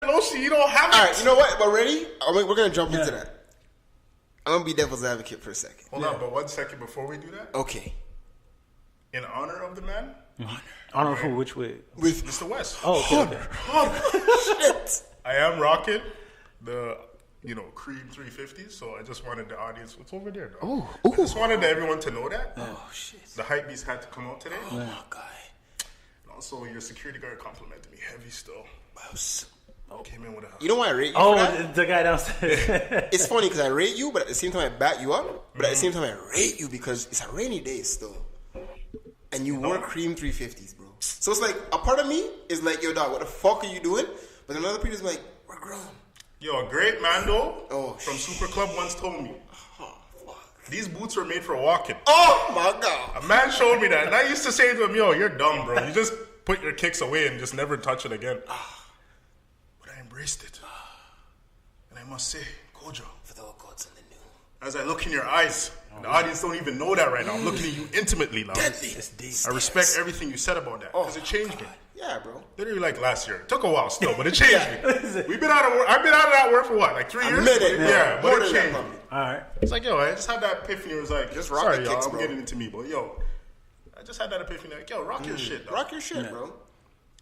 Loshi, you don't have it. All right, you know what? We're ready. We're gonna jump into that. I'm gonna be devil's advocate for a second. Hold on, but 1 second before we do that. Okay. In honor of the man. Honor of who? Which way? With Mr. West. Oh, okay. shit. I am rocking the, Cream 350. So I just wanted the audience. What's over there, dog? Oh, I just wanted everyone to know that. Oh shit. The hype beast had to come out today. Oh my god. And also, your security guard complimented me heavy still. Came in with a. You know why I rate you? Oh, for that? the guy downstairs. It's funny because I rate you, but at the same time I bat you up. But at the same time I rate you because it's a rainy day still, and you wore Cream 350s, bro. So it's like a part of me is like, yo, dog, what the fuck are you doing? But another part is like, we're grown. Yo, a great man though from shit. Super Club once told me, these boots were made for walking. Oh my god. A man showed me that, and I used to say to him, yo, you're dumb, bro. You just put your kicks away and just never touch it again. But I embraced it. And I must say, Kojo, For the old gods and the new. as I look in your eyes, the audience don't even know that right now. I'm looking at you intimately now. Deadly. It's deep. I respect everything you said about that, because it changed me. Yeah, bro. Literally like last year. It took a while still, but it changed me. We've been out of work. I've been out of that work for what, like 3 years? minute, yeah, but more it than that, changed me. probably. All right. It's like, yo, I just had that epiphany. It was like, Just rock sorry, the y'all, kicks, I'm bro. getting into me, but yo, I just had that epiphany. Like, yo, rock your shit, dog. Rock your shit, bro.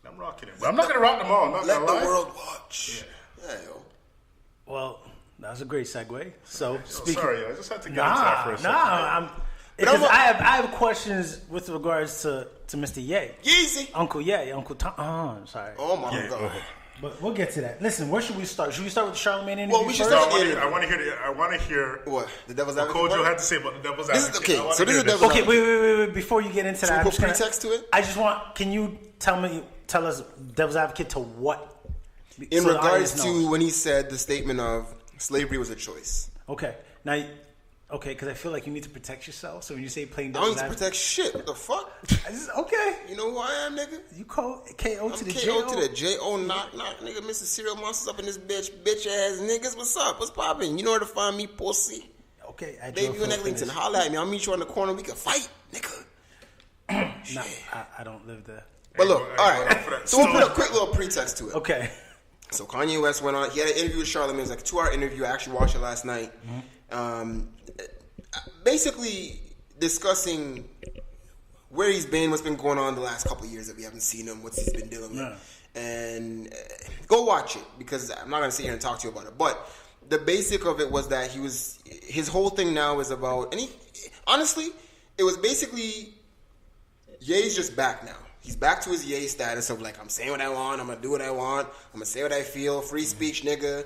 I'm rocking it. But I'm not gonna rock them all. I'm not Let gonna the lie. world watch. Yeah, yo. Well, that was a great segue. So, Yo, speaking. sorry, yo, I just had to get into that for a second. Because I have questions with regards to Mr. Ye. Yeezy. Uncle Ye, Uncle Tom. Oh, I'm sorry. Oh my god. But we'll get to that. Listen, where should we start? Should we start with the Charlamagne interview Well, we should first? start- I want to hear What? The devil's what advocate? Kojo part? had to say about the devil's This is- advocate. okay, I wanna so this hear is devil's Okay, wait. Before you get into that, we I'm put just gonna, pretext to it? I just want. Can you tell us devil's advocate to what? In So the regards audience to knows. when he said the statement of slavery was a choice. Okay, now. Okay, because I feel like you need to protect yourself. So when you say playing I don't devil's need to advocate, protect shit. What the fuck? okay, You know who I am, nigga? you call KO I'm to the KO J-O. to the J-O, knock, nigga. Mr. Serial Monsters up in this bitch ass niggas. What's up? What's poppin'? You know where to find me, pussy. Okay, I Baby, you in Eglinton. Holla at me. I'll meet you on the corner. We can fight, nigga. No, I don't live there. But look, Hey, all go for right. that. So we'll put a quick little pretext to it. Okay. So Kanye West went on. He had an interview with Charlamagne. It was like a 2-hour interview. I actually watched it last night. Basically discussing where he's been, what's been going on the last couple of years that we haven't seen him, what he's been dealing with. Yeah. And go watch it, because I'm not going to sit here and talk to you about it. But the basic of it was that his whole thing now is about, and honestly, it was basically, Ye's just back now. He's back to his Ye status of like, I'm saying what I want, I'm going to do what I want, I'm going to say what I feel, free speech, nigga.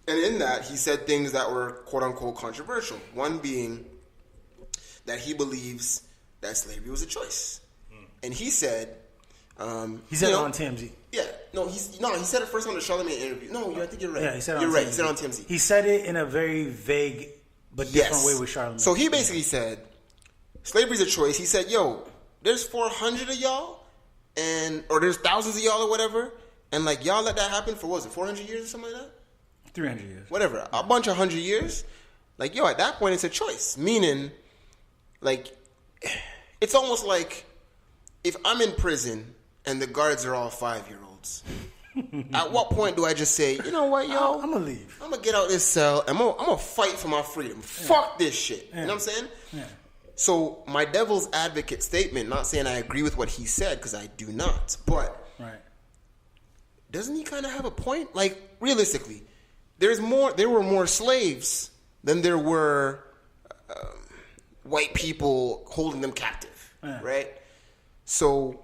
And in that, he said things that were quote-unquote controversial. One being that he believes that slavery was a choice. And he said... He said it on TMZ. Yeah. No, he said it first on the Charlamagne interview. No, I think you're right. Yeah, he said it on You're TMZ. right. He said it on TMZ. He said it in a very vague but different way with Charlamagne. So he basically said, slavery's a choice. He said, yo, there's 400 of y'all, or there's thousands of y'all or whatever, and like y'all let that happen for, what was it, 400 years or something like that? 300 years. Whatever, a bunch of 100 years. Like, yo, at that point, it's a choice. Meaning, like, it's almost like if I'm in prison and the guards are all 5-year-olds. At what point do I just say, you know what, yo? I'm going to leave. I'm going to get out this cell and I'm going to fight for my freedom. Yeah. Fuck this shit. Yeah. You know what I'm saying? Yeah. So, my devil's advocate statement, not saying I agree with what he said, because I do not, but doesn't he kind of have a point? Like, realistically, there were more slaves than there were white people holding them captive, right? So,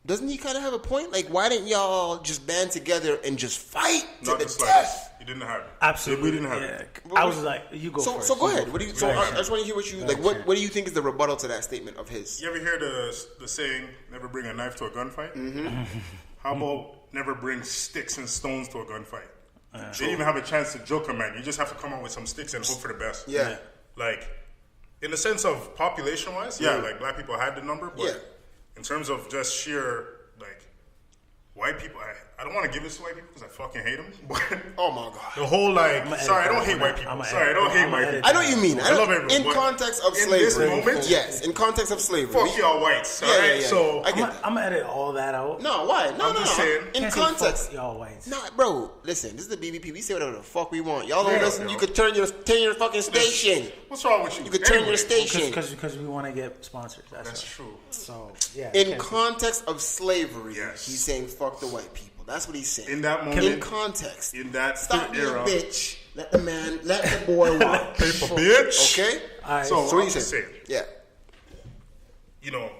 doesn't he kind of have a point? Like, why didn't y'all just band together and just fight to the death? He didn't have it. Absolutely. We didn't have it. I was like, you go first. So go ahead. What do you? So I just want to hear what you like. What do you think is the rebuttal to that statement of his? You ever hear the saying, "Never bring a knife to a gunfight"? Mm-hmm. How about never bring sticks and stones to a gunfight? They didn't even have a chance to joke a man. You just have to come out with some sticks and hope for the best. Yeah. Like, in the sense of population-wise, like black people had the number, but in terms of just sheer like white people, I don't want to give this to white people because I fucking hate them. But oh my god, the whole like, sorry, I don't hate white people. Sorry, I don't hate white people. I know what you mean. I love everyone. In context of slavery, yes. In context of slavery, fuck y'all whites. Yeah. So I'm gonna edit all that out. No, why? No. Just saying. In context, fuck y'all whites. Nah, bro. Listen, this is the BBP. We say whatever the fuck we want. Y'all don't listen. You could turn your fucking station. What's wrong with you? You could turn your station because we want to get sponsors. That's true. So yeah. In context of slavery, yes. He's saying fuck the white people. That's what he's saying. In that moment, in context, in that stop being era, a bitch. Let the boy watch. Paper bitch. Okay. All right. So what what you saying? Yeah. You know,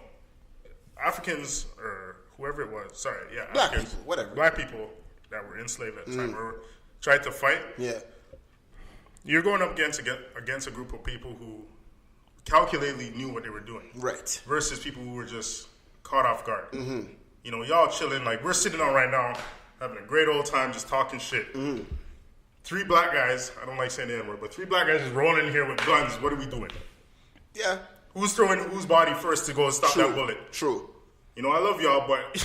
Africans or whoever it was. Sorry, yeah, Black Africans, people, whatever. Black people that were enslaved at the time or tried to fight. Yeah. You're going up against a group of people who calculatedly knew what they were doing. Right. Versus people who were just caught off guard. Mm-hmm. You know, y'all chilling, like we're sitting on right now, having a great old time just talking shit. Mm. 3 black guys, I don't like saying the N-word, but 3 black guys just rolling in here with guns. What are we doing? Yeah. Who's throwing whose body first to go and stop that bullet? True. You know, I love y'all, but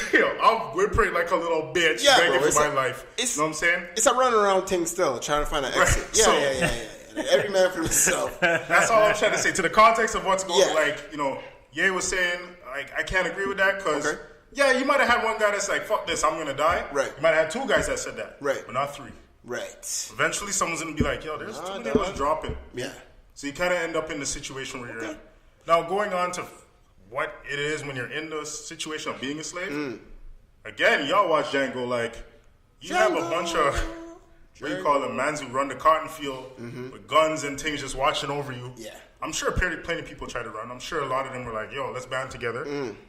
we're pretty like a little bitch begging for my life. You know what I'm saying? It's a runaround thing still, trying to find an exit. Right. Yeah. Every man for himself. That's all I'm trying to say. To the context of what's going on, like, you know, Ye was saying, like, I can't agree with that because... Okay. Yeah, you might have had one guy that's like, fuck this, I'm going to die. Right. You might have had 2 guys that said that. Right. But not 3. Right. Eventually, someone's going to be like, yo, there's too many of us dropping. Yeah. So you kind of end up in the situation where you're at. Now, going on to what it is when you're in the situation of being a slave, again, y'all watch Django, like, you have a bunch of, what do you call them, mans who run the cotton field with guns and things just watching over you. Yeah. I'm sure plenty of people try to run. I'm sure a lot of them were like, yo, let's band together.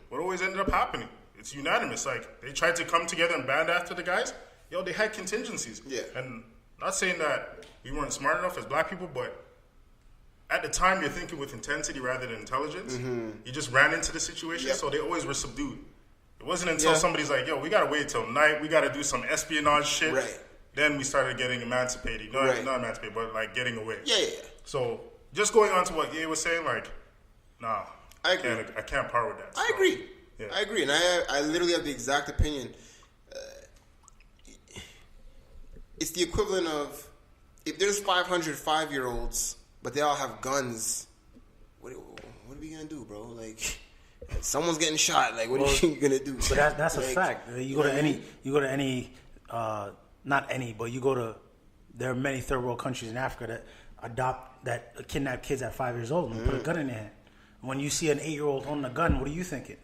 What always ended up happening? It's unanimous. Like, they tried to come together and band after the guys. Yo, they had contingencies. Yeah. And not saying that we weren't smart enough as black people, but at the time you're thinking with intensity rather than intelligence. You just ran into the situation, so they always were subdued. It wasn't until somebody's like, yo, we got to wait till night. We got to do some espionage shit. Right. Then we started getting emancipated. Not emancipated, but like getting away. Yeah. So just going on to what Ye was saying, like, nah, I agree. I can't part with that. I agree. Yeah. I agree, and I literally have the exact opinion. It's the equivalent of if there's 500 5-year-olds, but they all have guns. What are we gonna do, bro? Like, someone's getting shot. Like, what are you gonna do? But that's like, a fact. You go to any, not any, but you go to. There are many third world countries in Africa that kidnap kids at 5 years old and put a gun in their hand. When you see an 8-year-old holding a gun, what are you thinking?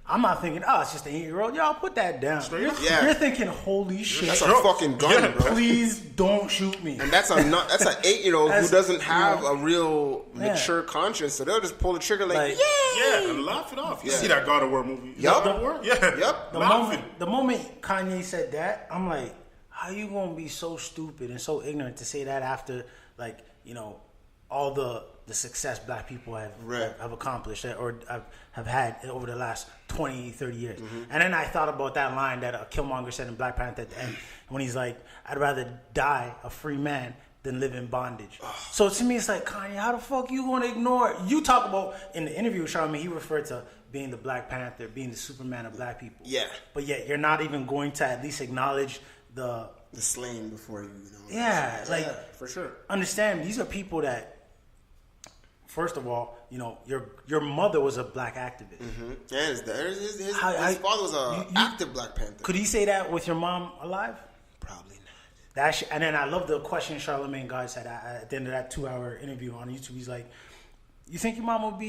I'm not thinking, it's just an 8-year-old. Y'all put that down. You're thinking, holy shit. That's a fucking gun, bro. Please don't shoot me. And that's an 8-year-old who doesn't have a real mature conscience, so they'll just pull the trigger like yeah, and laugh it off. You see that God of War movie? Yup. The moment Kanye said that, I'm like, how you gonna be so stupid and so ignorant to say that after, like, you know, all the success black people have accomplished or have had over the last 20, 30 years. And then I thought about that line that Killmonger said in Black Panther at the end when he's like, I'd rather die a free man than live in bondage. So to me, it's like, Kanye, how the fuck you gonna ignore it? You talk about, in the interview with Charlamagne, he referred to being the Black Panther, being the Superman of black people. Yeah. But yet you're not even going to at least acknowledge the slain before you know. Yeah, like, for sure. Understand, these are people that, first of all, you know, your mother was a black activist. Yeah, his father was an active Black Panther. Could he say that with your mom alive? Probably not. And then I love the question Charlamagne God said at the end of that 2-hour interview on YouTube. He's like, you think your mom would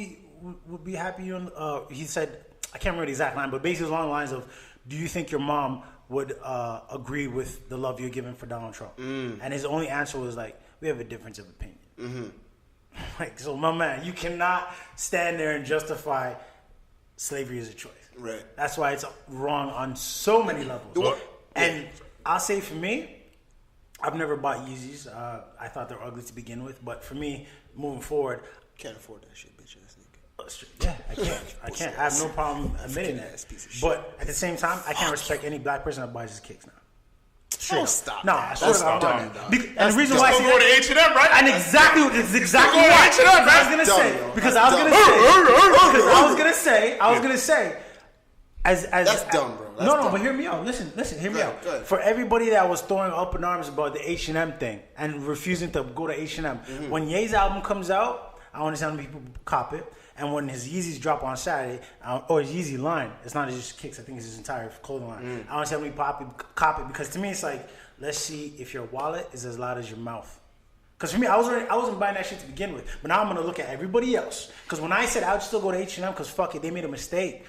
be happy? He said, I can't remember the exact line, but basically along the lines of, do you think your mom would agree with the love you're giving for Donald Trump? And his only answer was like, we have a difference of opinion. Like, so my man, you cannot stand there and justify slavery as a choice. Right. That's why it's wrong on so many levels. And I'll say for me, I've never bought Yeezys. I thought they were ugly to begin with, but for me, moving forward, can't afford that shit, bitch ass nigga. Yeah, I can't. I have no problem admitting that. But at the same time, I can't respect any black person that buys his kicks now. Don't stop. No, that's dumb. And the reason why I say go to H&M, right? And exactly what I was gonna say. Because I was gonna say, as that's dumb, bro. No, but hear me out. Listen, hear me out. For everybody that was throwing up in arms about the H&M thing and refusing to go to H&M, when Ye's album comes out, I understand when people cop it. And when his Yeezys drop on Saturday, or his Yeezy line, it's not just kicks, I think it's his entire clothing line. I understand when people cop it because to me it's like, let's see if your wallet is as loud as your mouth. Because for me, I wasn't buying that shit to begin with. But now I'm going to look at everybody else. Because when I said I would still go to H&M because fuck it, they made a mistake.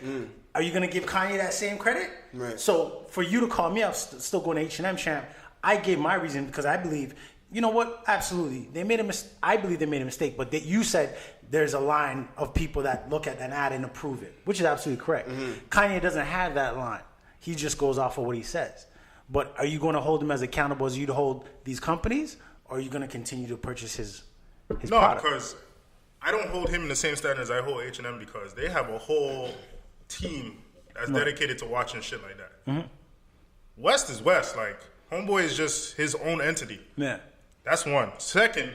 Are you going to give Kanye that same credit? Right. So for you to call me out still going to H&M, champ, I gave my reason because I believe, you know what? Absolutely. I believe they made a mistake. But you said there's a line of people that look at an ad and approve it, which is absolutely correct. Kanye doesn't have that line. He just goes off of what he says. But are you going to hold him as accountable as you to hold these companies? Or are you going to continue to purchase his product? No, because I don't hold him in the same standards I hold H&M because they have a whole team that's dedicated to watching shit like that. West is West. Like, Homeboy is just his own entity. Yeah. That's one. Second,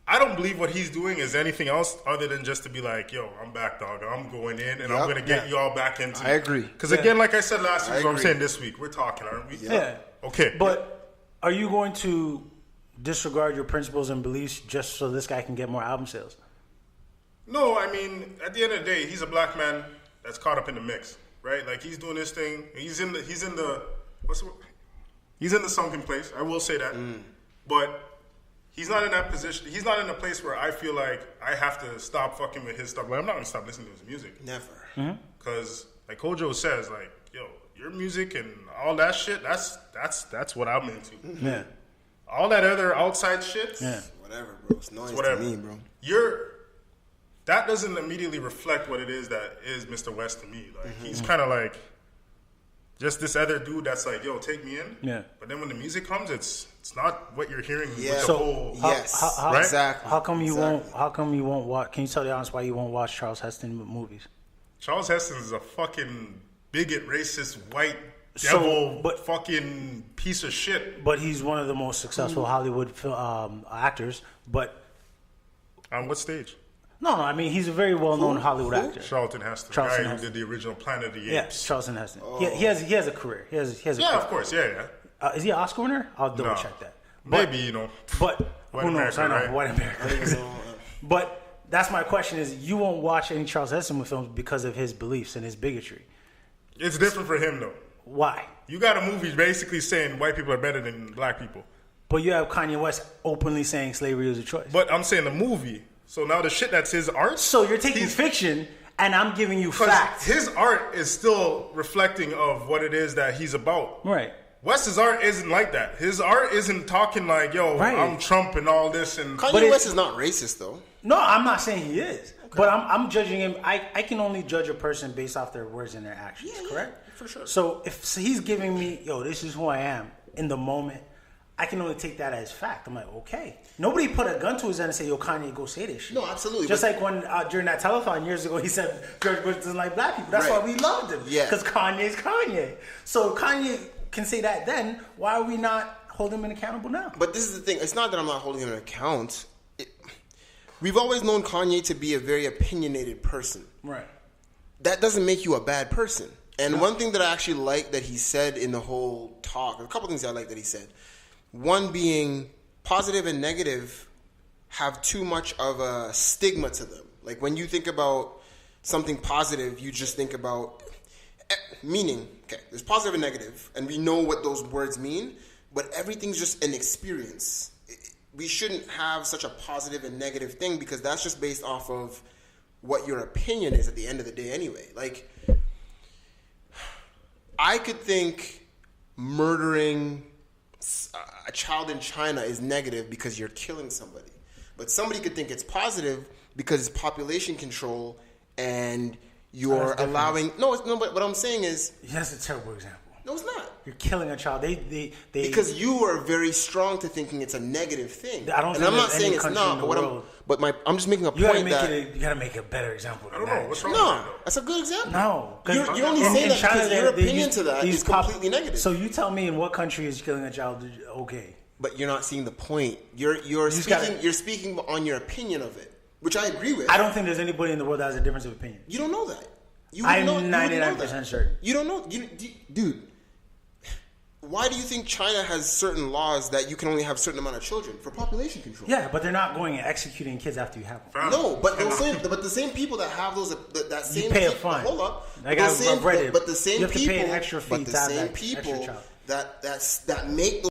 I don't believe what he's doing is anything else other than just to be like, yo, I'm back, dog. I'm going in and I'm going to get y'all back into I agree. Because again, like I said last week, what I'm saying this week, we're talking, aren't we? Yeah. Okay. But are you going to disregard your principles and beliefs just so this guy can get more album sales? No, I mean, at the end of the day, he's a black man that's caught up in the mix, right? Like, he's doing this thing. He's in the sunken place. I will say that. But he's not in that position. He's not in a place where I feel like I have to stop fucking with his stuff. Like, I'm not going to stop listening to his music. Never. Because, like Kojo says, like, yo, your music and all that shit, that's what I'm into. Yeah. All that other outside shit, whatever, bro. It's noise whatever. to me, bro. That doesn't immediately reflect what it is that is Mr. West to me. Like, he's kind of like just this other dude that's like, yo, take me in. Yeah. But then when the music comes, it's not what you're hearing with the So, whole... How, exactly. How come you won't watch... Can you tell the audience why you won't watch Charles Heston movies? Charles Heston is a fucking bigot, racist, white devil, but fucking piece of shit. But he's one of the most successful Hollywood actors. But on what stage? No, I mean he's a very well-known Hollywood actor. Charlton Heston, the guy who did the original Planet of the Apes. Yeah, Charlton Heston. He has a career. He has a career. Of course, yeah. Is he an Oscar winner? I'll double check that. But, maybe, you know. But White who knows? America, I know, right? White America. But that's my question: is you won't watch any Charles Heston films because of his beliefs and his bigotry? It's different for him though. Why? You got a movie basically saying white people are better than black people. But you have Kanye West openly saying slavery is a choice. But I'm saying the movie. So now the shit that's his art. So you're taking fiction and I'm giving you facts. His art is still reflecting of what it is that he's about. Right. West's art isn't like that. His art isn't talking like, yo, I'm Trump and all this. And Kanye West is not racist, though. No, I'm not saying he is. Okay. But I'm judging him. I can only judge a person based off their words and their actions, correct? Yeah, for sure. So if he's giving me, yo, this is who I am in the moment, I can only take that as fact. I'm like, okay. Nobody put a gun to his head and say, yo, Kanye, go say this shit. No, absolutely. Just like when during that telethon years ago, he said George Bush doesn't like black people. That's why we loved him. Yeah. Because Kanye's Kanye. So Kanye can say that then. Why are we not holding him accountable now? But this is the thing. It's not that I'm not holding him in account. We've always known Kanye to be a very opinionated person. Right. That doesn't make you a bad person. And one thing that I actually like that he said in the whole talk, a couple things I like that he said. One being positive and negative have too much of a stigma to them. Like when you think about something positive, you just think about meaning. Okay, there's positive and negative, and we know what those words mean, but everything's just an experience. We shouldn't have such a positive and negative thing because that's just based off of what your opinion is at the end of the day anyway. Like, I could think murdering a child in China is negative because you're killing somebody. But somebody could think it's positive because it's population control and you're allowing... No, but what I'm saying is... That's a terrible example. No, it's not. You're killing a child. They because you are very strong to thinking it's a negative thing. I don't think I'm not saying it's not, but I'm just making a point that... You gotta make a better example than I don't know. What's wrong with No, that's a good example. No. You're only saying that because your opinion to that is completely negative. So you tell me in what country is killing a child okay? But you're not seeing the point. You're speaking on your opinion of it, which I agree with. I don't think there's anybody in the world that has a difference of opinion. You don't know that. I'm 99% certain. You don't know, dude. Why do you think China has certain laws that you can only have a certain amount of children for population control? Yeah, but they're not going and executing kids after you have them. No, but the same people that have those, that same you pay a fine. Hold up, like I've read it. But the same you have people, to pay an extra fee but the same people that make those